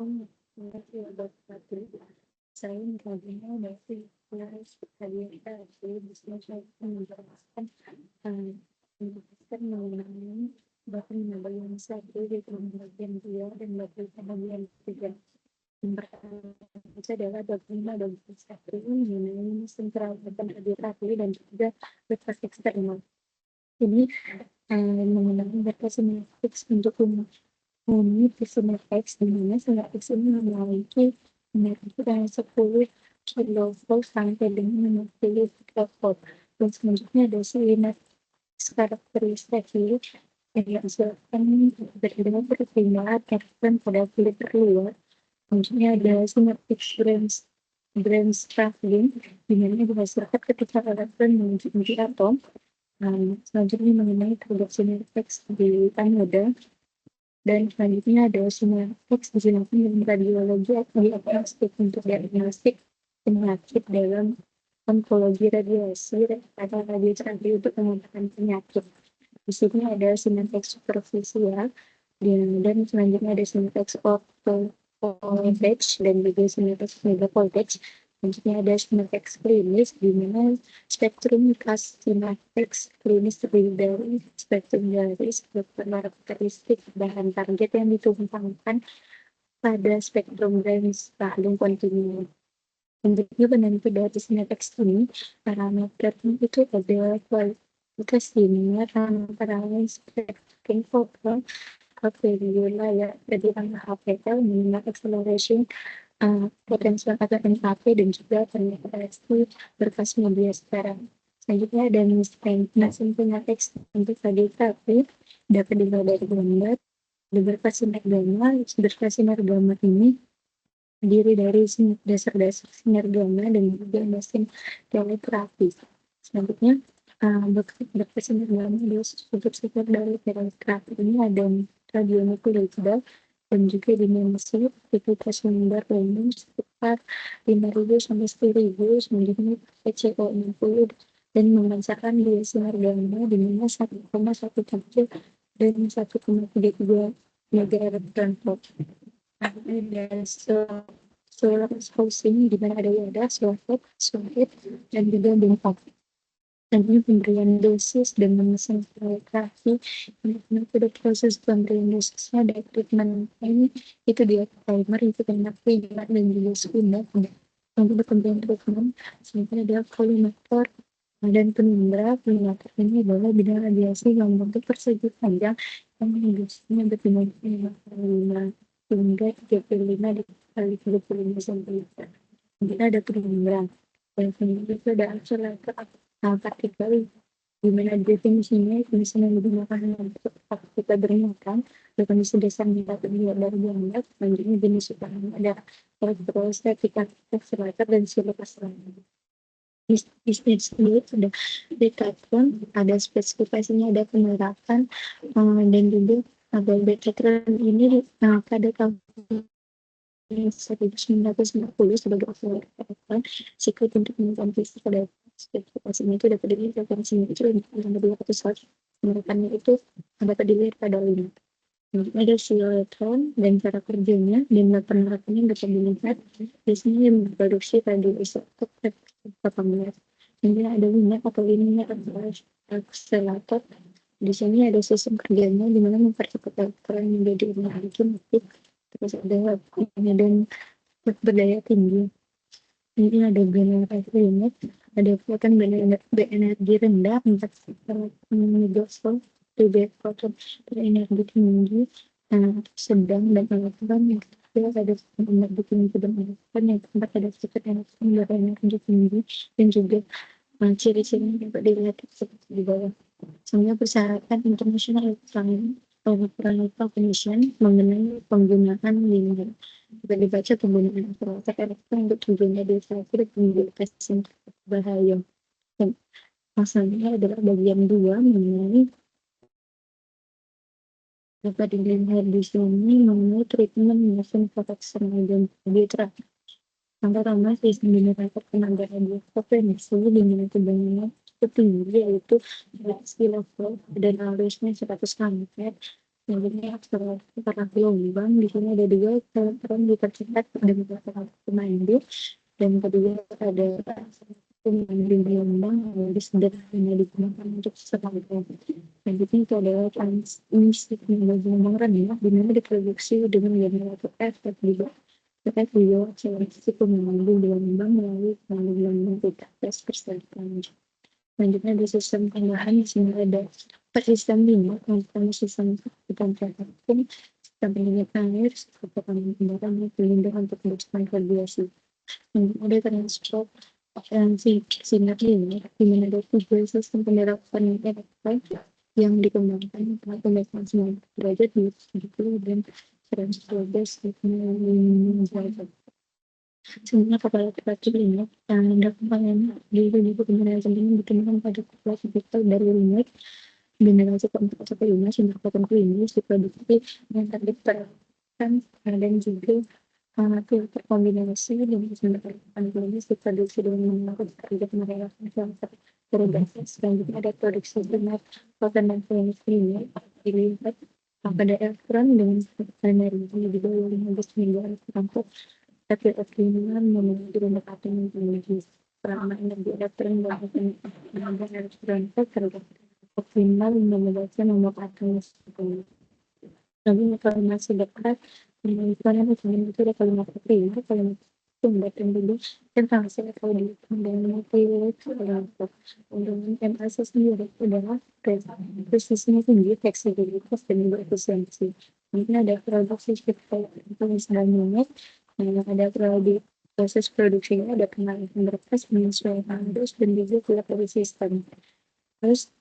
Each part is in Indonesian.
Makasih ya buat waktu. Saya Rabina dari Polres Purwakarta bisa saya menjelaskan menjelaskan mengenai bagaimana bagian satu di bagian dua dan bagian tiga. Yang pertama adalah bagaimana bagian satu mengenai mesin perawatan radioterapi dan juga berkas eksternal. Ini mengenai berkas untuk umum. Ini Simetex di mana Simetex ini memiliki energi dari 10 kilovolt sampai dengan 60 kilovolt. Dan selanjutnya ada silinder karakteristik yang dihasilkan berbeda pertimbangan elektron pada kulit terluar. Selanjutnya ada Simetex branch traveling di mana dihasilkan ketika elektron menuju atom. Selanjutnya mengenai produk Simetex di anoda. Dan selanjutnya ada Simetex digunakan dalam radiologi atau diagnostik untuk diagnostik penyakit dalam onkologi radiasi atau radioterapi untuk pengobatan penyakit. Di sini ada Simetex superficial dan selanjutnya ada Simetex voltage dan juga Simetex mega voltage. Selanjutnya ada Simetex klinis di mana spektrum khas Simetex klinis terdiri dari spektrum dari karakteristik bahan target yang ditumpangkan pada spektrum range paling kontinu. Bentuknya penentu dari Simetex ini parameternya itu ada kualitas linear antara lain spektrum foton alveolar ya, jadi angka HPL minimal acceleration potensial atau NAP dan juga penetrasi berkas media sekarang. Selanjutnya ada mesin Simetex untuk radioterapi dapat dilihat dari gambar. Berkas sinar gamma ini terdiri dari dasar-dasar sinar gamma dan juga mesin teleterapi. Selanjutnya berkas sinar gamma untuk setiap dari teleterapi ini ada radionukleida dan juga dimensi aktivitas sumber umum sekitar 5.000 sampai 10.000, selanjutnya PCO 60 dan memancarkan dua sinar gamma di mana 1,17 dan 1,32 megaelectron volt. Ada solar housing di mana ada wadah, soket, dan juga bengkok. Selanjutnya pemberian dosis dan memesan terapi. Pada proses pemberian dosisnya ada treatment ini itu dia primer itu enak dan juga sekunder. Untuk pemberian treatment selanjutnya ada kolimator dan penumbra. Kolimator ini adalah bidang radiasi yang membentuk persegi panjang yang dosisnya berdimensi 5 hingga 35 dikali 35 cm. Kemudian ada penumbra dan selanjutnya itu ada akselerator partikel di mana definisinya kondisi yang digunakan untuk kita bermakan dan kondisi dasar yang dapat dilihat dari gambar. Selanjutnya jenis bahan ada elektrostatika akselerator dan silikaselator. Bisnis sendiri sudah dekatkan, ada spesifikasinya, ada penerapan dan juga Betatron ini pada tahun 1990 sebagai akselerator siklus untuk menemukan fisik pada spesifikasinya itu dapat dilihat referensinya itu yang 200 Hz, penerapannya itu dapat dilihat pada 5. Ada siletron dan cara kerjanya dan penerapannya dapat dilihat biasanya yang memproduksi radioisotop 18. Kemudian ada minyak atau linear akselerator. Di sini ada sistem kerjanya di mana mempercepat elektron menjadi energi kinetik, terus ada dan berdaya tinggi. Ini ada generasi unit, ada proton berenergi rendah 4 megavolt, proton berenergi tinggi, sedang dan elektron yang kecil ada energi tinggi dan elektron yang keempat ada sifat elektron berenergi tinggi dan juga ciri-cirinya dapat dilihat seperti di bawah. Sebenarnya persyaratan internasional Electronic Commission mengenai penggunaan linear. Dapat dibaca penggunaan akselerator elektron untuk tujuan radioterapi dan penggunaan yang berbahaya. Dan masalahnya adalah bagian 2 mengenai dapat dilihat di sini mengenai treatment mesin proteksi dan radioterapi. Yang pertama, sistem generator tenaga radiofrekvensi di mana tegangannya cukup tinggi yaitu 100 kV dan arusnya 100 ampere. Selanjutnya karena gelombang di sini ada dua peran dipercepat dan pemain dan kedua ada pemain gelombang yang lebih sederhana digunakan untuk selanjutnya. Selanjutnya itu adalah transmisi gelombang rendah di mana diproduksi dengan generator efek terkait beliau akselerasi pengambil gelombang melalui gelombang tidak tes perselanjutnya. Selanjutnya ada sistem tambahan di sini ada sistem minyak yang sistem pun sistem pendingin air sistem kendaraan yang pelindung untuk kebutuhan radiasi. Ada transport sinar ini di mana ada tiga sistem penerapan elektrik yang dikembangkan untuk pemeriksaan 90 derajat di 70 dan 112 derajat. Sebenarnya kepala terakhir ini dapat di beberapa generasi ini ditemukan pada populasi vital dari Limerick generasi keempat sampai lima sehingga kekuatan klinis diproduksi dengan target perawatan dan juga filter kombinasi dengan sumber kekuatan klinis diproduksi dengan menggunakan target merelakan filter berbasis. Selanjutnya ada produksi benar kekuatan dan klinis ini dilihat pada elektron dengan energi di bawah 15 mg tapi optimal memiliki pendekatan yang memiliki peran energi elektron dan tenaga elektron terhadap optimal memiliki memanfaatkan mesin. Lalu informasi dekat penelitian itu ada kalimat terima kalimat sumber dan dulu tentang hasil audit dan multilateral undangan MAS sendiri adalah presisinya tinggi, fleksibilitas dan juga efisiensi. Mungkin ada produksi sekitar misalnya ada proses produksinya ada penanganan berkas menyesuaikan dos dan juga dari sistem. Terus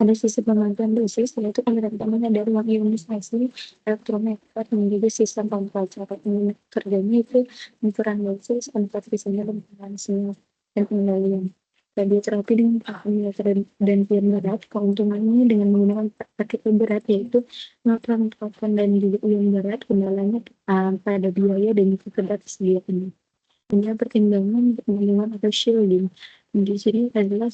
ada sisi pemantauan dosis yaitu penerapannya dari ruang ionisasi elektrometer dan juga sistem kontrol cara kerjanya itu pengukuran dosis, konversinya sinyal dan pengendalian. Radioterapi dengan parameter dan pion berat, keuntungannya dengan menggunakan partikel berat yaitu neutron, proton dan juga ion berat, kendalanya pada biaya dan juga ketersediaan. Punya pertimbangan perlindungan atau shielding. Di sini adalah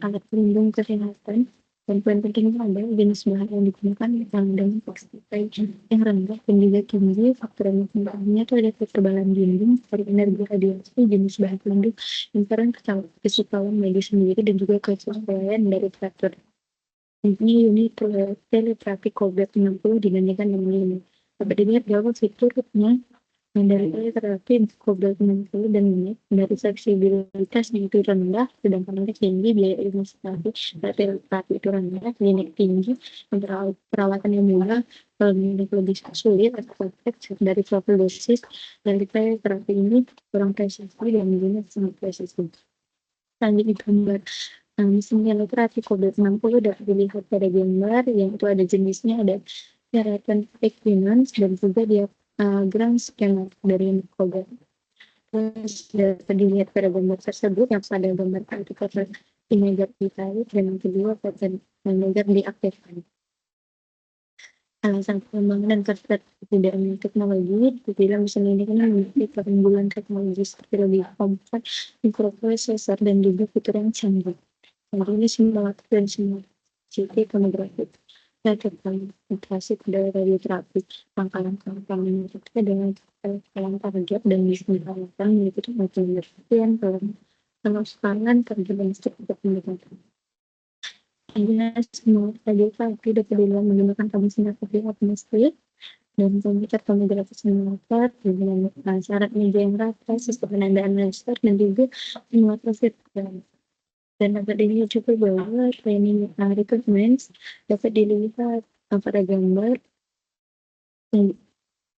alat pelindung kesehatan dan poin pentingnya adalah jenis bahan yang digunakan dengan toksikitas yang rendah dan juga tinggi. Faktor yang pentingnya itu ada kekebalan dinding dari energi radiasi, jenis bahan pelindung, peran kesukaan medis sendiri dan juga kesesuaian dari faktor. Ini unit teleterapi COVID-19 dibandingkan dengan ini. Dapat dilihat bahwa fiturnya dari terapi COVID-19 dan ini dari fleksibilitasnya itu rendah, sedangkan untuk tinggi biaya administrasi terapi itu rendah, klinik tinggi, perawatan yang mudah, klinik lebih sulit atau kompleks dari profil dosis dari terapi ini kurang presisi dan juga sangat presisi. Selanjutnya gambar mesin terapi COVID-19 dapat dilihat pada gambar yang itu ada jenisnya ada daratan equinox dan juga dia gram scanner dari COVID. Terus dapat dilihat pada gambar tersebut yang pada gambar itu pada imeger ditarik dan yang kedua pada imeger diaktifkan. Alasan pengembangan dan ketidaknya teknologi dibilang mesin ini kan memiliki keunggulan teknologi seperti lebih kompak, mikroprosesor dan juga fitur yang canggih. Ini simulator dan simulasi tomografi. Integrasi pada radioterapi, langkah-langkah yang terkait dengan target dan disinfektan mengikuti penelitian kalau sekarang terjadi untuk pendekatan. Ini semua radioterapi dapat dilakukan menggunakan tabung sinar atmosfer dan komputer tomografi simulator dengan syarat media yang rata, sistem penandaan laser dan juga simulator virtual. Dan dapat dilihat juga bahwa training requirements dapat dilihat pada gambar.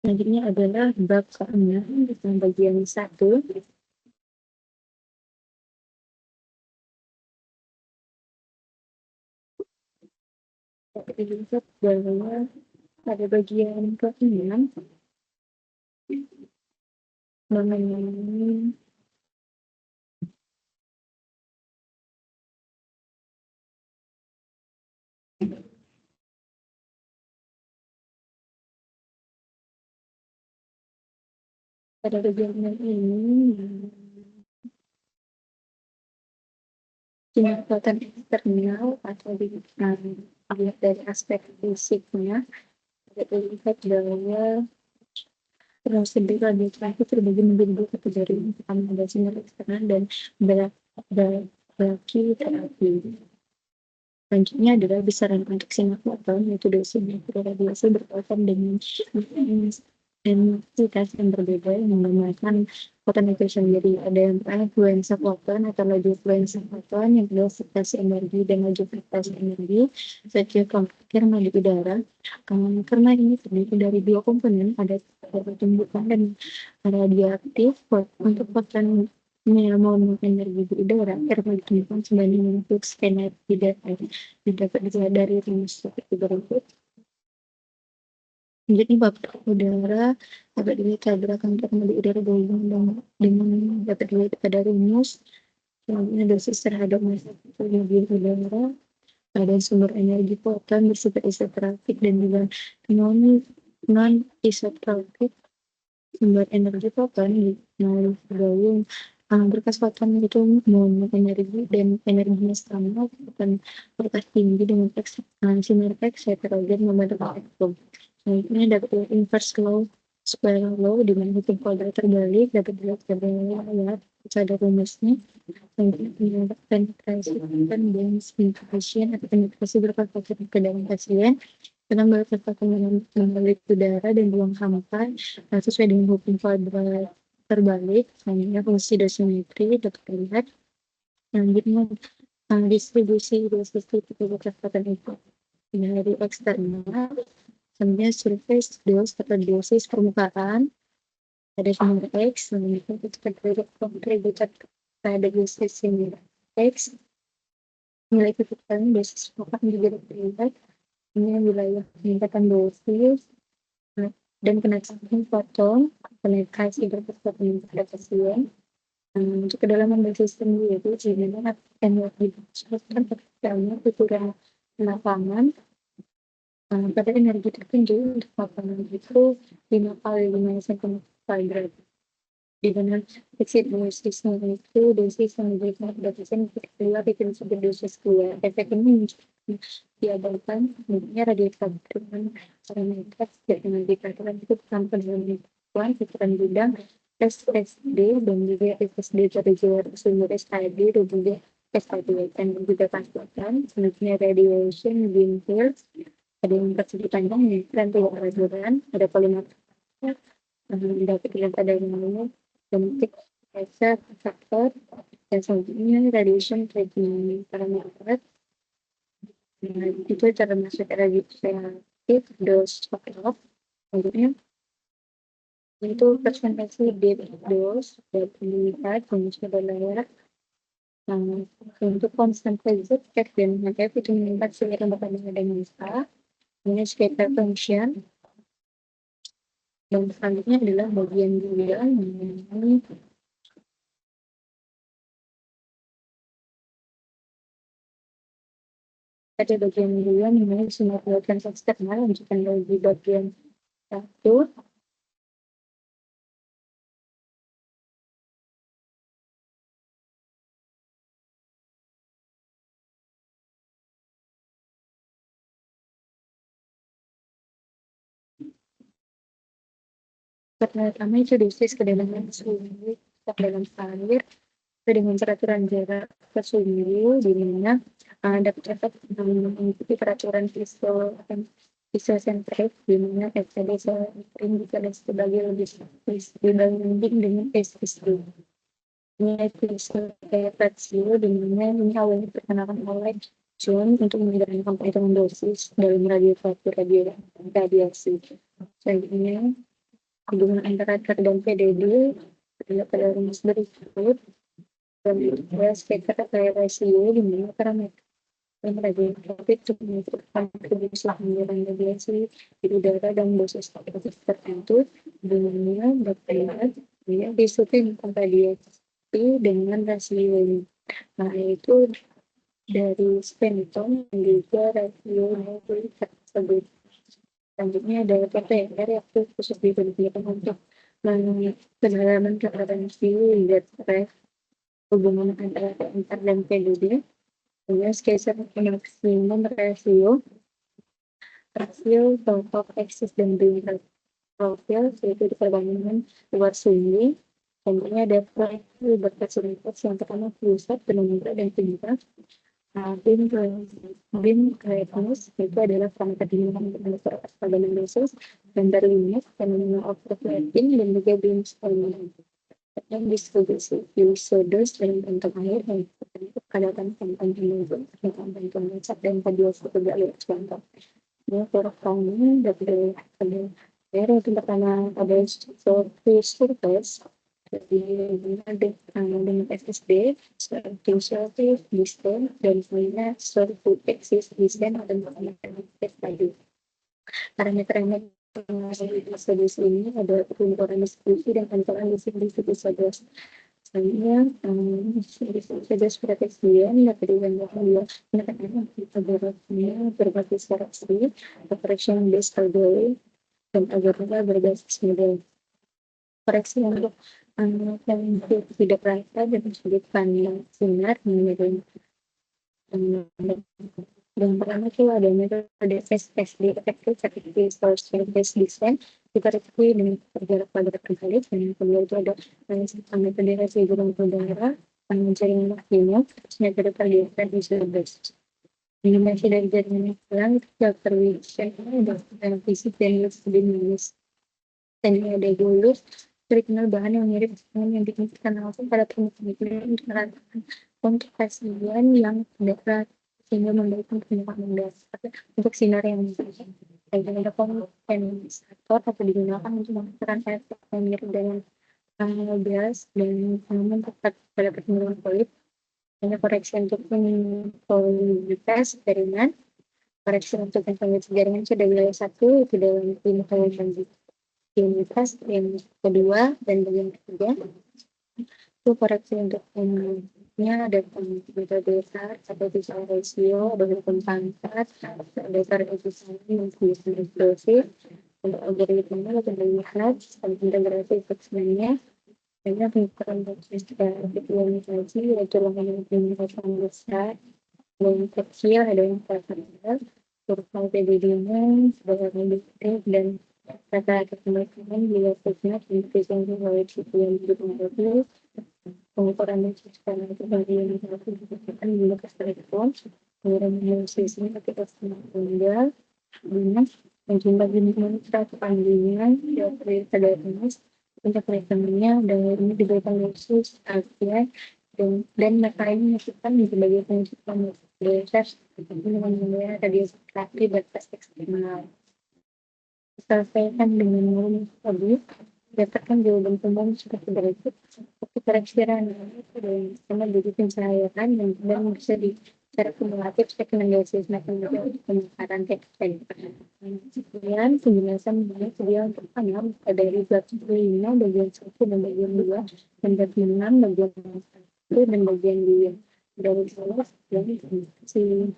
Selanjutnya adalah bab ke-6 di bagian 1. Dapat dilihat bahwa pada bagian ke-6 mengenai pada bagian ini kekuatan eksternal atau dilihat dari aspek fisiknya terlihat bahwa prosedur radioaktif terbagi menjadi dua kategori. Yang pertama ada sinar eksternal dan brachytherapy. Selanjutnya adalah besaran untuk sinar foton, yaitu dosis mikroradiasi berkaitan dengan intensitas yang berbeda yang menggunakan foton emission. Jadi ada yang influenza foton atau laju influenza foton, yang kedua frekuensi energi dan laju frekuensi energi sejak karena di udara. Karena ini terdiri dari dua komponen, ada pertumbuhan dan radioaktif. Untuk foton mau energi di udara, karena ditemukan sebanding dengan flux energi dapat dilihat dari rumus seperti berikut. Jadi bab udara dapat dilihat tabrakan karena di udara dengan dapat dilihat pada rumus. Selanjutnya dosis terhadap massa energi udara, ada sumber energi foton bersifat isotropik dan juga non isotropik. Sumber energi foton gayung berkas foton itu mengandung energi dan energinya sama. Foton berkas tinggi dengan sinar X heterogen membentuk spektrum. Selanjutnya dapat inverse law, square law, di mana hukum kuadrat terbalik dapat dilihat pada layar. Ada rumusnya. Selanjutnya penetrasi dan densification atau penetrasi berkas foton ke dalam pasien. Dengan berkas foton melalui udara dan ruang hampa sesuai dengan hukum kuadrat terbalik. Selanjutnya fungsi dosimetri dapat dilihat. Selanjutnya distribusi dosis berkas foton itu dari eksternal. Selanjutnya surface dose atau dosis permukaan, ada sumber X. Selanjutnya kita kontributor pada dosis sumber X. Nilai kecepatan dosis permukaan juga terlihat. Ini wilayah peningkatan dosis dan kenaikan foton, penetrasi berkas foton pada pasien. Untuk kedalaman dosis sendiri, di mana energi disebutkan terkait ukuran lapangan. Pada energi tertinggi untuk lapangan itu 5 kali 5 cm kuadrat. Di mana exit dosisnya itu dosis yang diberikan pada pasien keluar itu disebut dosis keluar. Efek ini diadakan sebenarnya radioaktif dengan parameter dengan indikator itu sampai dengan lingkungan pikiran bidang SSD dan juga SSD terjual sumber SID dan juga SID dan juga transportan. Selanjutnya radiation beam fields, ada yang persegi panjang dan tidak peraturan, ada polimer dapat dilihat pada yang bentuk pressure faktor, dan selanjutnya radiation tracking parameter. Itu termasuk radioaktif dose faktor. Selanjutnya itu presentasi deep dose dan dilihat jenis layar. Untuk constant phase cek dan F itu meningkat seiring bertambahnya dengan massa. Ini scatter function. Dan selanjutnya adalah bagian 2 ini ada bagian 2 mengenai sinar transaksi eksternal, lanjutkan lagi bagian 1. Pertama itu dosis kedalaman suhu ke dalam air dengan peraturan jarak ke suhu, di mana dapat dapat mengikuti peraturan isosentrik, di mana FCD sering dikalikan sebagai lebih dibanding dengan SSD. Ini ratio di mana ini awalnya diperkenalkan oleh John untuk menjalankan perhitungan dosis dalam radiasi. Selanjutnya hubungan antara TER dan PDD pada rumus berikut. Dan spektrum ratio di mana parameter radioaktif untuk menentukan kontribusi pembiaran radiasi di udara dan dosis tertentu, di mana dapat disusun radiasi dengan rasio ini. Nah, itu dari Spenton dan juga rasio tersebut. Selanjutnya ada PTR yang khusus digunakan untuk kedalaman rasio hingga hubungan antara TR dan PDD. Sketsa maksimum rasio Rasio total eksis dan beam profil yaitu di perbandingan luar sumbi. Contohnya ada proyek berfasilitas yang pertama pusat, penumpang dan penyebab. BIM creativeness itu adalah parameter dinamis untuk menentukan perbandingan basis, vendor limit, fenomena of reflecting, dan juga BIM scaling. Dan distribusi users dalam bentuk air dan kepadatan konten penunjuk, konten pembaca dan video foto dari contoh. Ini programnya dari untuk pertama ada surface dengan SSD, serving service, desain, dan semuanya service exist desain dan parameter tadi. Parameter yang distribusi ini ada pengukuran distribusi dan pengukuran distribusi sebelas. Misalnya, saja proteksian dapat digambarkan dua pendekatan algoritma berbasis koreksi, correction based algorithm, dan algoritma berbasis model. Koreksi untuk yang tidak rata dan sudut pandang sinar menjadi dan pertama itu ada metode SSD efektif seperti source based design dipercayai dengan berjarak pada terbalik, dan yang kedua itu ada metode residual udara jaringan maksimum, terus metode pergerakan visual based. Dimensi dari jaringan yang hilang itu terwujud ada fisik dan lebih minus. Dan ini ada dulu terkenal bahan yang mirip dengan yang digunakan langsung pada permukaan untuk meratakan untuk hasilnya yang tidak sehingga memberikan penyerapan dasar untuk sinar yang ada kondensator atau digunakan untuk menghasilkan efek yang mirip dengan gas dan tanaman tepat pada pertumbuhan kulit. Hanya koreksi untuk kualitas jaringan, koreksi untuk informasi jaringan sudah wilayah 1 itu dalam informasi kualitas yang kedua dan bagian ketiga itu koreksi untuk ada metode besar, ada visual ratio, ada hukum pangkat, dasar efisiensi yang bisa eksplosif, untuk algoritma untuk melihat dan integrasi sebenarnya, hanya pengukuran basis visualisasi yaitu pengukuran besar dan kecil, ada yang terkecil, kurva PDD-nya sebagai indikatif dan rata-rata kemungkinan bila segmen efisiensi oleh yang dibentuk pengukuran secara itu bagian yang dilakukan di lokasi telepon, kemudian sisi ketika tunggal, minus, dan jumlah jenis monitor kepanjangan dari terdapat untuk rekeningnya, dan ini diberikan khusus API dan mereka ini menyebutkan sebagai pengujian dasar dengan menggunakan tadi seperti batas eksternal. Selesaikan dengan mulut tadi, dapatkan jawaban umum seperti berikut. Perakhiran sama jadi pencahayaan dan bisa secara kumulatif rekomendasi metode pemekaran teks tadi. Kemudian penjelasan mengenai sedia untuk panel dari bab 5 bagian 1 dan bagian 2 dan bab 6 bagian 1 dan bagian 2 dari kelas dan si